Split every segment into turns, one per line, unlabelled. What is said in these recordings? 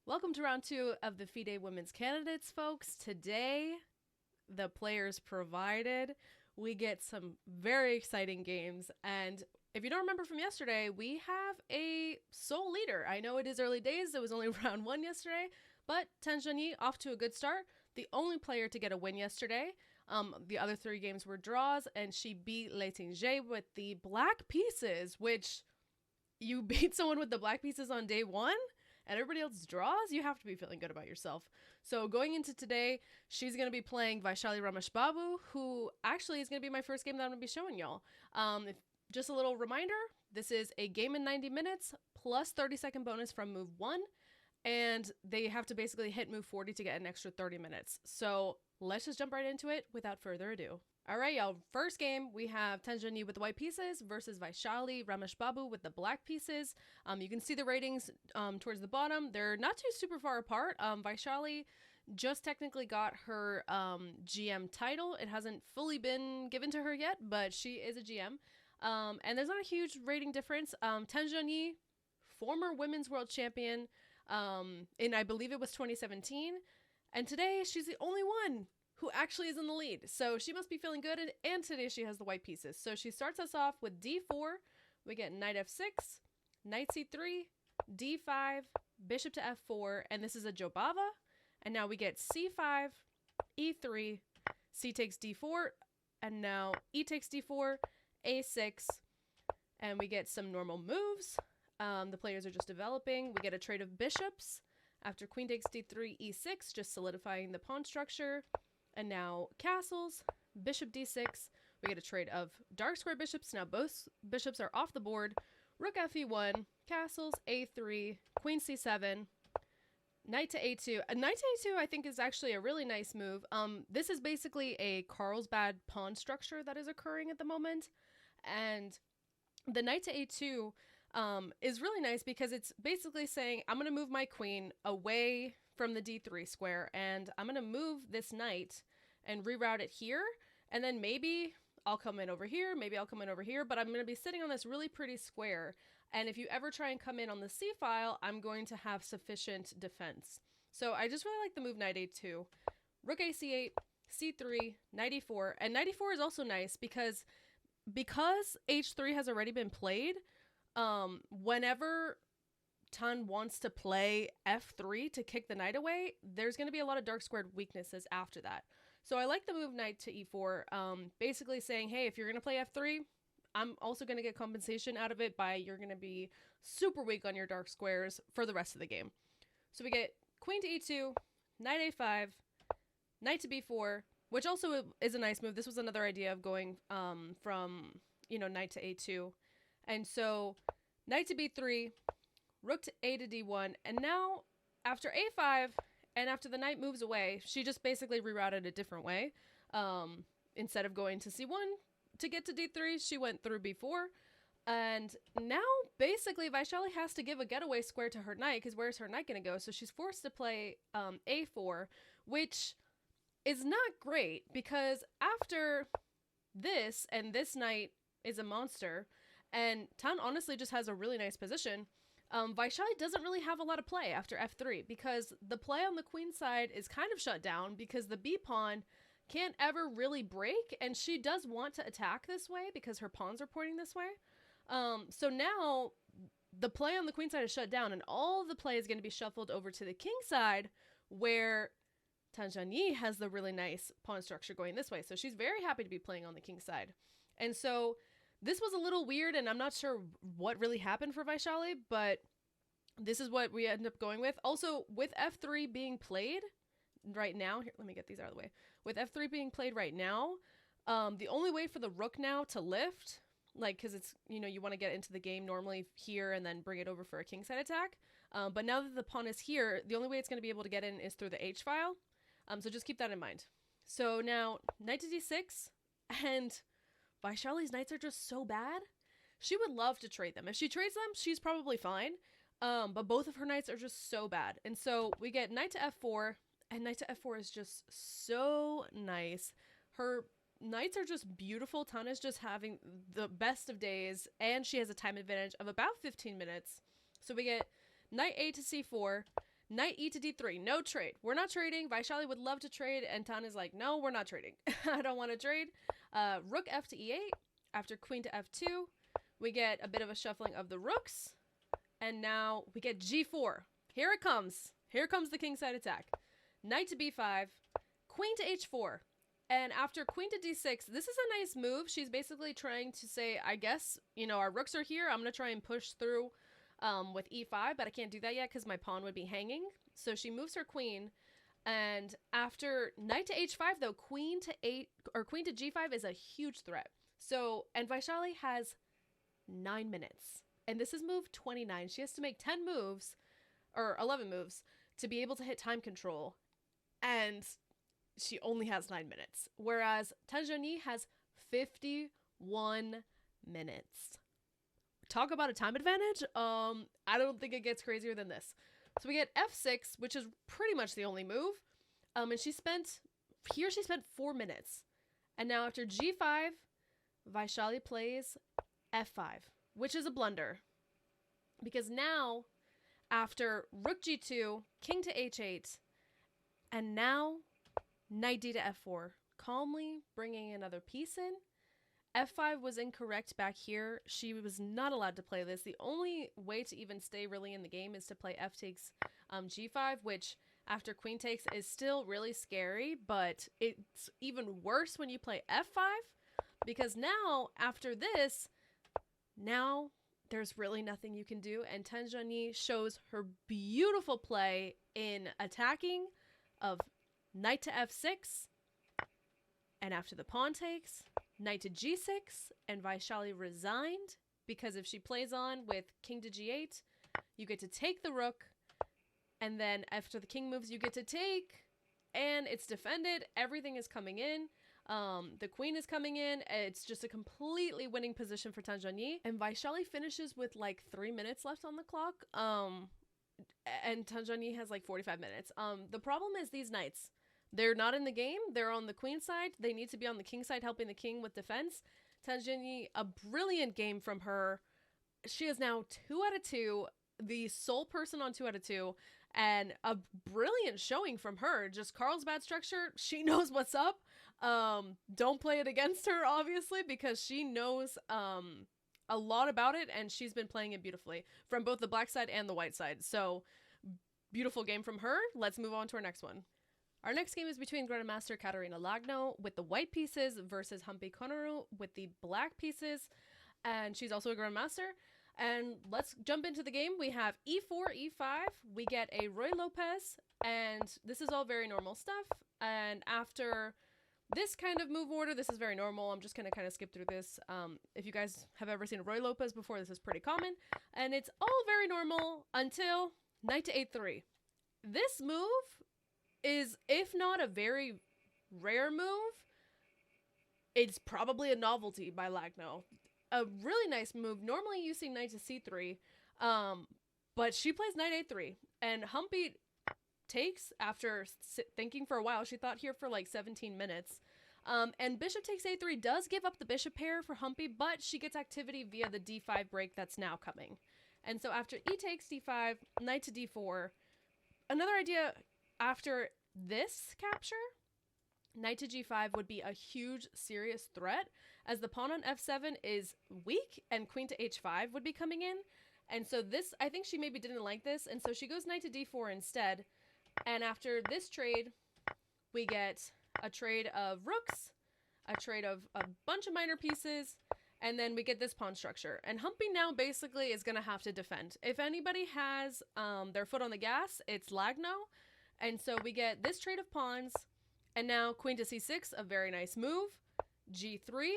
Welcome to round two of the FIDE Women's Candidates, folks. Today, the players provided. We get some very exciting games. And if you don't remember from yesterday, we have a sole leader. I know it is early days. It was only round one yesterday. But Tan Zhongyi off to a good start. The only player to get a win yesterday. The other three games were draws. And she beat Lei Tingjie with the black pieces, which you beat someone with the black pieces on day one? And everybody else draws, you have to be feeling good about yourself. So going into today, she's going to be playing Vaishali Rameshbabu, who actually is going to be my first game that I'm going to be showing y'all. Just a little reminder, this is a game in 90 minutes plus 30-second bonus from move 1. And they have to basically hit move 40 to get an extra 30 minutes. So let's just jump right into it without further ado. All right, y'all. First game, we have Tan Zhongyi with the white pieces versus Vaishali Rameshbabu with the black pieces. You can see the ratings towards the bottom. They're not too super far apart. Vaishali just technically got her GM title. It hasn't fully been given to her yet, but she is a GM. And there's not a huge rating difference. Tan Zhongyi, former women's world champion in, I believe it was 2017. And today, she's the only one who actually is in the lead. So she must be feeling good, and today she has the white pieces. So she starts us off with d4. We get knight f6, knight c3, d5, bishop to f4, and this is a jobava. And now we get c5, e3, c takes d4, and now e takes d4, a6, and we get some normal moves. The players are just developing. We get a trade of bishops after queen takes d3, e6, just solidifying the pawn structure. And now castles, bishop d6. We get a trade of dark square bishops. Now both bishops are off the board. Rook fe1, castles, a3, queen c7, knight to a2. A knight to a2 I think is actually a really nice move. This is basically a Carlsbad pawn structure that is occurring at the moment. And the knight to a2 is really nice because it's basically saying, I'm going to move my queen away from the d3 square, and I'm going to move this knight and reroute it here, and then maybe I'll come in over here, maybe I'll come in over here, but I'm going to be sitting on this really pretty square, and if you ever try and come in on the c file, I'm going to have sufficient defense. So I just really like the move knight a2, rook a c8, c3, knight e4, and knight e4 is also nice because h3 has already been played, whenever Tan wants to play f3 to kick the knight away, there's going to be a lot of dark squared weaknesses after that. So I like the move knight to e4, basically saying, hey, if you're going to play f3, I'm also going to get compensation out of it by you're going to be super weak on your dark squares for the rest of the game. So we get queen to e2, knight a5, knight to b4, which also is a nice move. This was another idea of going from, knight to a2. And so knight to b3, rook to a to d1, and now after a5 and after the knight moves away, she just basically rerouted a different way. Instead of going to c1 to get to d3, she went through b4, and now basically Vaishali has to give a getaway square to her knight, because where's her knight going to go? So she's forced to play a4, which is not great because after this, and this knight is a monster, and Tan honestly just has a really nice position. Vaishali doesn't really have a lot of play after f3 because the play on the queen side is kind of shut down because the b pawn can't ever really break, and she does want to attack this way because her pawns are pointing this way. So now the play on the queen side is shut down, and all of the play is going to be shuffled over to the king side where Tan Zhongyi has the really nice pawn structure going this way. So she's very happy to be playing on the king side. And so this was a little weird, and I'm not sure what really happened for Vaishali, but this is what we end up going with. Also, with f3 being played right now, here, let me get these out of the way. With f3 being played right now, the only way for the rook now to lift, because it's, you want to get into the game normally here and then bring it over for a kingside attack. But now that the pawn is here, the only way it's going to be able to get in is through the h file. So just keep that in mind. So now, knight to d6, and Vaishali's knights are just so bad. She would love to trade them. If she trades them, she's probably fine. But both of her knights are just so bad. And so we get knight to f4, and knight to f4 is just so nice. Her knights are just beautiful. Tana's just having the best of days, and she has a time advantage of about 15 minutes. So we get knight a to c4. Knight e to d3, no trade. We're not trading. Vaishali would love to trade, and Tan is like, no, we're not trading. I don't want to trade. Rook f to e8. After queen to f2, we get a bit of a shuffling of the rooks, and now we get g4. Here it comes. Here comes the kingside attack. Knight to b5, queen to h4. And after queen to d6, this is a nice move. She's basically trying to say, I guess, you know, our rooks are here. I'm going to try and push through with e5, but I can't do that yet because my pawn would be hanging. So she moves her queen. And after knight to h5, though, queen to g5 is a huge threat. So, and Vaishali has 9 minutes. And this is move 29. She has to make 10 moves, or 11 moves, to be able to hit time control. And she only has 9 minutes. Whereas Tan Zhongyi has 51 minutes. Talk about a time advantage. I don't think it gets crazier than this. So we get f6, which is pretty much the only move. And she spent 4 minutes. And now after g5, Vaishali plays f5, which is a blunder. Because now, after rook g2, king to h8, and now knight d to f4, calmly bringing another piece in. f5 was incorrect back here. She was not allowed to play this. The only way to even stay really in the game is to play f takes g5, which after queen takes is still really scary, but it's even worse when you play f5, because now, after this, now there's really nothing you can do, and Tan Zhongyi shows her beautiful play in attacking of knight to f6, and after the pawn takes, knight to g6, and Vaishali resigned, because if she plays on with king to g8, you get to take the rook, and then after the king moves, you get to take, and it's defended. Everything is coming in. The queen is coming in. It's just a completely winning position for Tan Zhongyi, and Vaishali finishes with like 3 minutes left on the clock. And Tan Zhongyi has like 45 minutes. The problem is these knights. They're not in the game. They're on the queen side. They need to be on the king side, helping the king with defense. Tan Zhongyi, a brilliant game from her. She is now 2 out of 2, the sole person on 2 out of 2, and a brilliant showing from her. Just Carlsbad structure. She knows what's up. Don't play it against her, obviously, because she knows a lot about it, and she's been playing it beautifully from both the black side and the white side. So beautiful game from her. Let's move on to our next one. Our next game is between Grandmaster Katarina Lagno with the white pieces versus Humpy Konoru with the black pieces, and she's also a Grandmaster. And let's jump into the game. We have e4, e5. We get a Roy Lopez, and this is all very normal stuff. And after this kind of move order, this is very normal. I'm just going to kind of skip through this. If you guys have ever seen a Roy Lopez before, this is pretty common. And it's all very normal until knight to a3. This move is, if not a very rare move, it's probably a novelty by Lagno. A really nice move. Normally you see knight to c3, but she plays knight a3, and Humpy takes after thinking for a while. She thought here for like 17 minutes. And bishop takes a3 does give up the bishop pair for Humpy, but she gets activity via the d5 break that's now coming. And so after e takes d5, knight to d4. Another idea after this capture, knight to g5 would be a huge, serious threat, as the pawn on f7 is weak, and queen to h5 would be coming in. And so this, I think she maybe didn't like this, and so she goes knight to d4 instead. And after this trade, we get a trade of rooks, a trade of a bunch of minor pieces, and then we get this pawn structure. And Humpy now basically is going to have to defend. If anybody has their foot on the gas, it's Lagno. And so we get this trade of pawns, and now queen to c6, a very nice move. g3,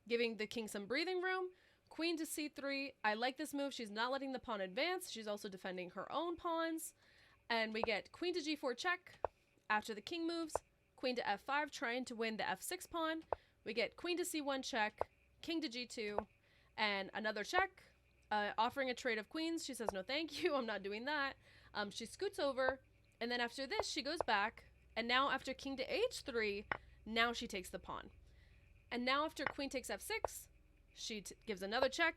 giving the king some breathing room. Queen to c3, I like this move. She's not letting the pawn advance. She's also defending her own pawns. And we get queen to g4 check. After the king moves, queen to f5, trying to win the f6 pawn. We get queen to c1 check, king to g2, and another check, offering a trade of queens. She says, no thank you, I'm not doing that. She scoots over, and then after this, she goes back, and now after king to h3, now she takes the pawn. And now after queen takes f6, she gives another check,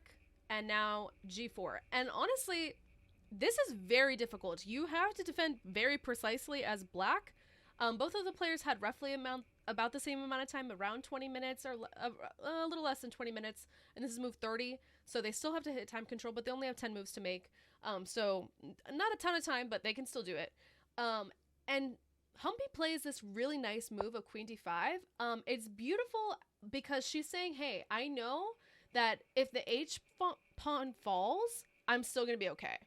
and now g4. And honestly, this is very difficult. You have to defend very precisely as black. Both of the players had roughly about the same amount of time, around 20 minutes or a little less than 20 minutes. And this is move 30. So they still have to hit time control, but they only have 10 moves to make. So not a ton of time, but they can still do it. And Humpy plays this really nice move of queen d5. It's beautiful because she's saying, hey, I know that if the h pawn falls, I'm still going to be okay.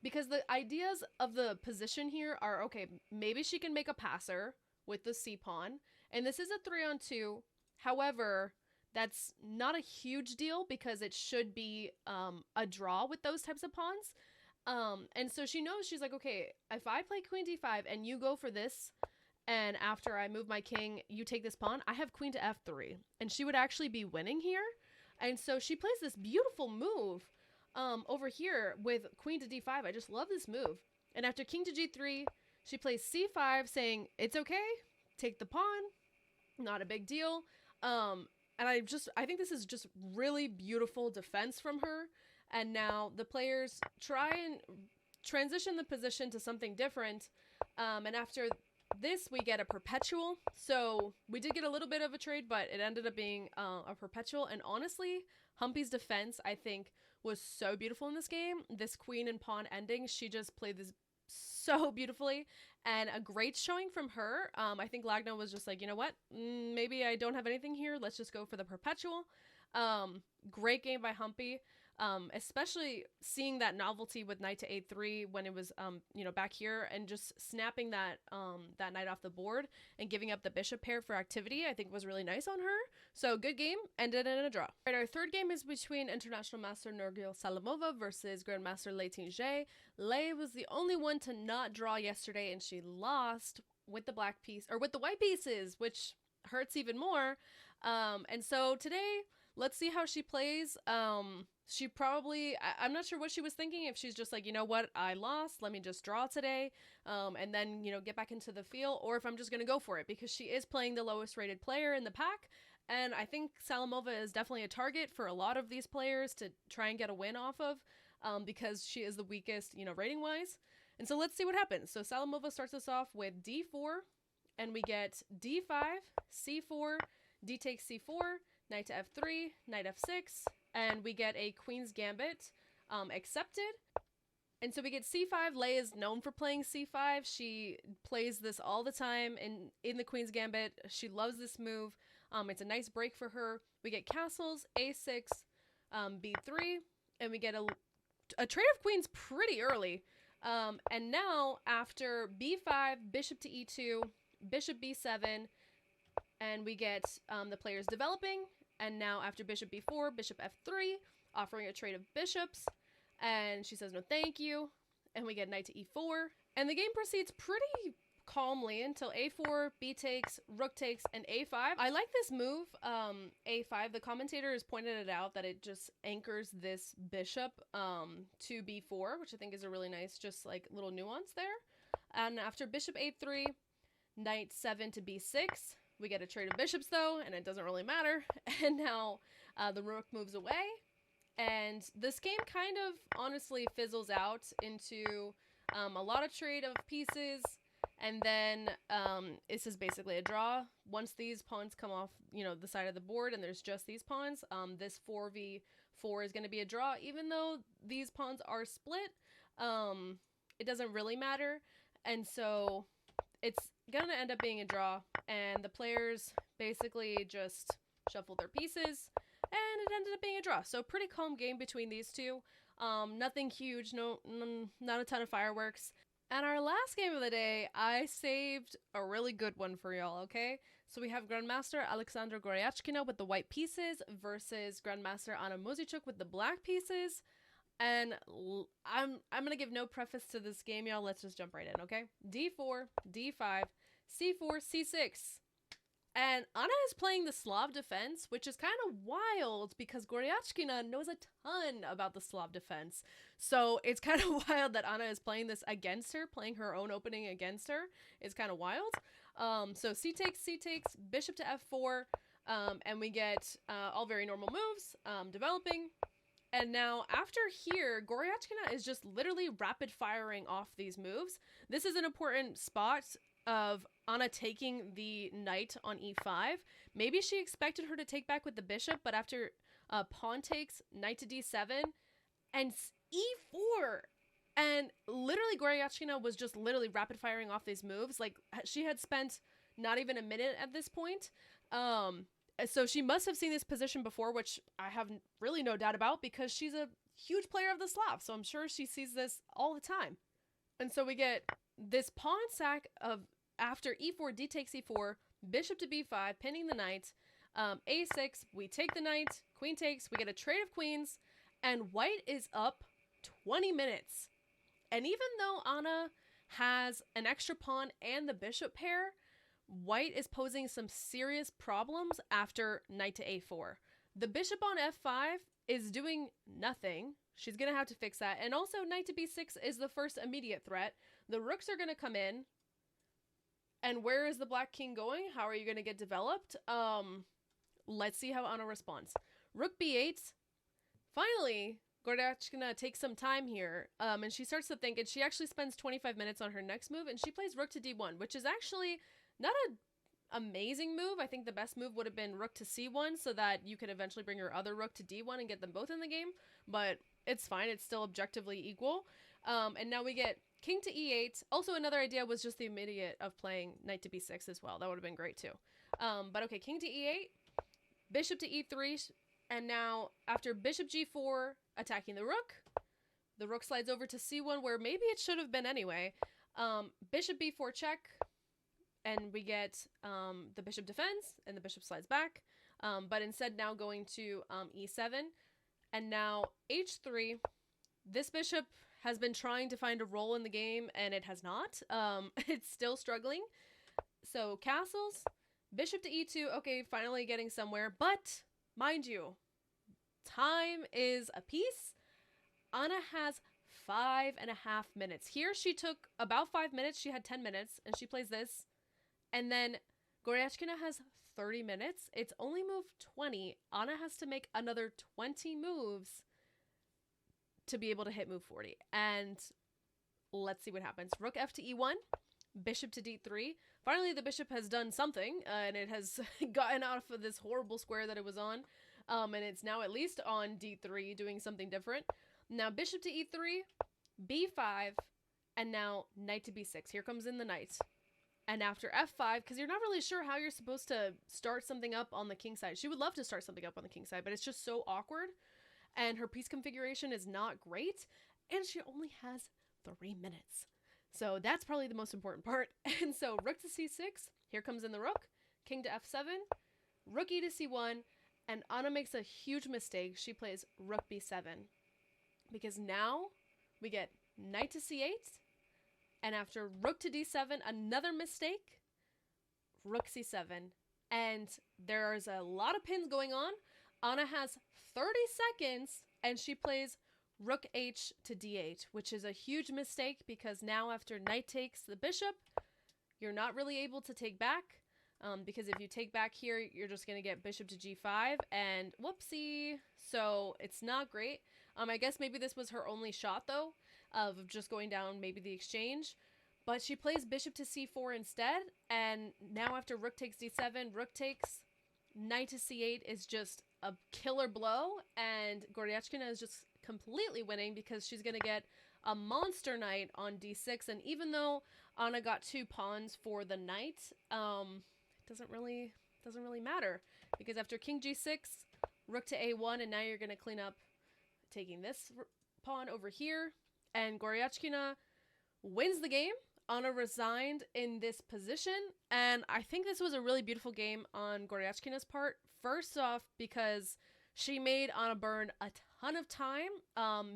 Because the ideas of the position here are, okay, maybe she can make a passer with the c-pawn. And this is a 3-on-2. However, that's not a huge deal because it should be a draw with those types of pawns. And so she knows, she's like, okay, if I play queen d5 and you go for this, and after I move my king, you take this pawn, I have queen to f3. And she would actually be winning here. And so she plays this beautiful move over here with queen to d5. I just love this move. And after king to g3, she plays c5 saying, it's okay, take the pawn, not a big deal. And I think this is just really beautiful defense from her. And now the players try and transition the position to something different. And after this, we get a perpetual. So we did get a little bit of a trade, but it ended up being a perpetual. And honestly, Humpy's defense, I think, was so beautiful in this game. This queen and pawn ending, she just played this so beautifully, and a great showing from her. I think Lagna was just like, you know what, maybe I don't have anything here, let's just go for the perpetual. Great game by Humpy, especially seeing that novelty with knight to a3 when it was back here, and just snapping that that knight off the board and giving up the bishop pair for activity, I think was really nice on her. So good game, ended in a draw. All right, our third game is between international master Nurgul Salamova versus grandmaster Lei Tingjie. Lei was the only one to not draw yesterday, and she lost with the black piece, or with the white pieces, which hurts even more. And so today, let's see how she plays. She probably, I'm not sure what she was thinking, if she's just like, you know what, I lost, let me just draw today, and then, get back into the field, or if I'm just going to go for it, because she is playing the lowest rated player in the pack. And I think Salamova is definitely a target for a lot of these players to try and get a win off of, because she is the weakest, rating wise. And so let's see what happens. So Salamova starts us off with d4, and we get d5, c4, d takes c4, knight to f3, knight f6, and we get a queen's gambit accepted. And so we get c5. Lei is known for playing c5. She plays this all the time in the queen's gambit. She loves this move. It's a nice break for her. We get castles, a6, b3, and we get a trade of queens pretty early. And now after b5, bishop to e2, bishop b7, and we get the players developing. And now after bishop b4, bishop f3, offering a trade of bishops. And she says no thank you. And we get knight to e4. And the game proceeds pretty calmly until a4, b takes, rook takes, and a5. I like this move, a5. The commentator has pointed it out that it just anchors this bishop to b4, which I think is a really nice, just like little nuance there. And after bishop a3, knight 7 to b6. We get a trade of bishops though, and it doesn't really matter. And now the rook moves away. And this game kind of honestly fizzles out into a lot of trade of pieces. And then this is basically a draw. Once these pawns come off, the side of the board, and there's just these pawns, this 4v4 is going to be a draw. Even though these pawns are split, it doesn't really matter. And so it's going to end up being a draw, and the players basically just shuffled their pieces, and it ended up being a draw. So pretty calm game between these two. Nothing huge, not a ton of fireworks. And our last game of the day, I saved a really good one for y'all, okay? So we have Grandmaster Alexandra Goryachkina with the white pieces versus Grandmaster Anna Muzychuk with the black pieces. And I'm gonna give no preface to this game, y'all. Let's just jump right in, okay? d4, d5, c4, c6. And Anna is playing the Slav defense, which is kind of wild because Goryachkina knows a ton about the Slav defense. So it's kind of wild that Anna is playing this against her, playing her own opening against her. It's kind of wild. So c takes, bishop to f4, and we get all very normal moves, developing. And now after here, Goryachkina is just literally rapid firing off these moves. This is an important spot of Anna taking the knight on e5. Maybe she expected her to take back with the bishop, but after pawn takes, knight to d7, and e4. And literally Goryachkina was just literally rapid firing off these moves. Like, she had spent not even a minute at this point. So she must have seen this position before, which I have really no doubt about because she's a huge player of the Slav. So I'm sure she sees this all the time. And so we get this pawn sack of after e4, d takes e4, bishop to b5, pinning the knight, a6, we take the knight, queen takes, we get a trade of queens, and white is up 20 minutes. And even though Anna has an extra pawn and the bishop pair, white is posing some serious problems after knight to a4. The bishop on f5 is doing nothing. She's going to have to fix that. And also knight to b6 is the first immediate threat. The rooks are going to come in. And where is the black king going? How are you going to get developed? Let's see how Anna responds. Rook b8. Finally, Goryachkina takes some time here, and she starts to think, and she actually spends 25 minutes on her next move, and she plays rook to d1, which is actually not an amazing move. I think the best move would have been rook to c1 so that you could eventually bring your other rook to d1 and get them both in the game, but it's fine. It's still objectively equal. And now we get king to e8. Also, another idea was just the immediate of playing knight to b6 as well. That would have been great too. But okay, king to e8, bishop to e3, and now after bishop g4, attacking the rook slides over to c1 where maybe it should have been anyway. Bishop b4 check, and we get the bishop defends and the bishop slides back, but instead now going to e7, and now h3. This bishop has been trying to find a role in the game and it has not. It's still struggling. So castles, bishop to e2, okay, finally getting somewhere, but mind you, time is a piece. Anna has 5.5 minutes. Here she took about 5 minutes. She had 10 minutes and she plays this. And then Goryachkina has 30 minutes. It's only move 20. Anna has to make another 20 moves to be able to hit move 40. And let's see what happens. Rook f to e1, bishop to d3. Finally, the bishop has done something and it has gotten out of this horrible square that it was on. And it's now at least on d3 doing something different. Now bishop to e3, b5, and now knight to b6. Here comes in the knight. And after f5, because you're not really sure how you're supposed to start something up on the king side. She would love to start something up on the king side, but it's just so awkward. And her piece configuration is not great. And she only has 3 minutes. So that's probably the most important part. And so rook to c6. Here comes in the rook. King to f7. Rook e to c1. And Anna makes a huge mistake. She plays rook b7. Because now we get knight to c8. And after rook to d7, another mistake. Rook c7. And there's a lot of pins going on. Anna has 30 seconds and she plays rook h to d8, which is a huge mistake because now after knight takes the bishop, you're not really able to take back. Because if you take back here, you're just going to get bishop to g5 and whoopsie. So it's not great. I guess maybe this was her only shot though of just going down maybe the exchange. But she plays bishop to c4 instead. And now after rook takes d7, rook takes, knight to c8 is just a killer blow. And Goryachkina is just completely winning because she's going to get a monster knight on d6. And even though Anna got 2 pawns for the knight, it doesn't really matter. Because after king g6, rook to a1, and now you're going to clean up taking this pawn over here. And Goryachkina wins the game. Anna resigned in this position, and I think this was a really beautiful game on Goryachkina's part. First off, because she made Anna burn a ton of time.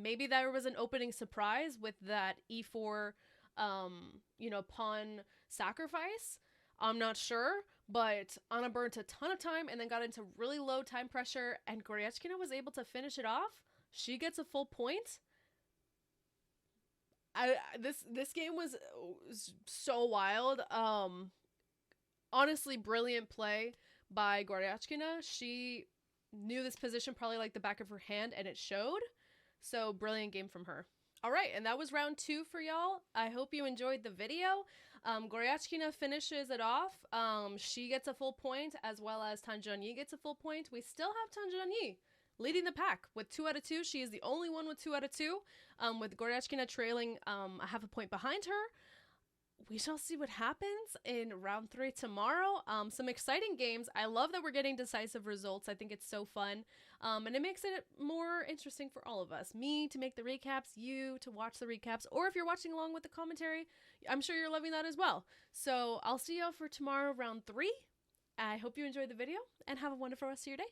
Maybe there was an opening surprise with that e4, pawn sacrifice. I'm not sure, but Anna burnt a ton of time and then got into really low time pressure, and Goryachkina was able to finish it off. She gets a full point. This game was so wild. Honestly, brilliant play by Goryachkina. She knew this position probably like the back of her hand, and it showed. So brilliant game from her. All right, and that was round 2 for y'all. I hope you enjoyed the video. Goryachkina finishes it off. She gets a full point, as well as Tan Zhongyi gets a full point. We still have Tan Zhongyi leading the pack with 2 out of 2. She is the only one with 2 out of 2, with Goryachkina trailing a half a point behind her. We shall see what happens in round 3 tomorrow. Some exciting games. I love that we're getting decisive results. I think it's so fun. And it makes it more interesting for all of us. Me to make the recaps, you to watch the recaps, or if you're watching along with the commentary, I'm sure you're loving that as well. So I'll see y'all for tomorrow, round 3. I hope you enjoyed the video and have a wonderful rest of your day.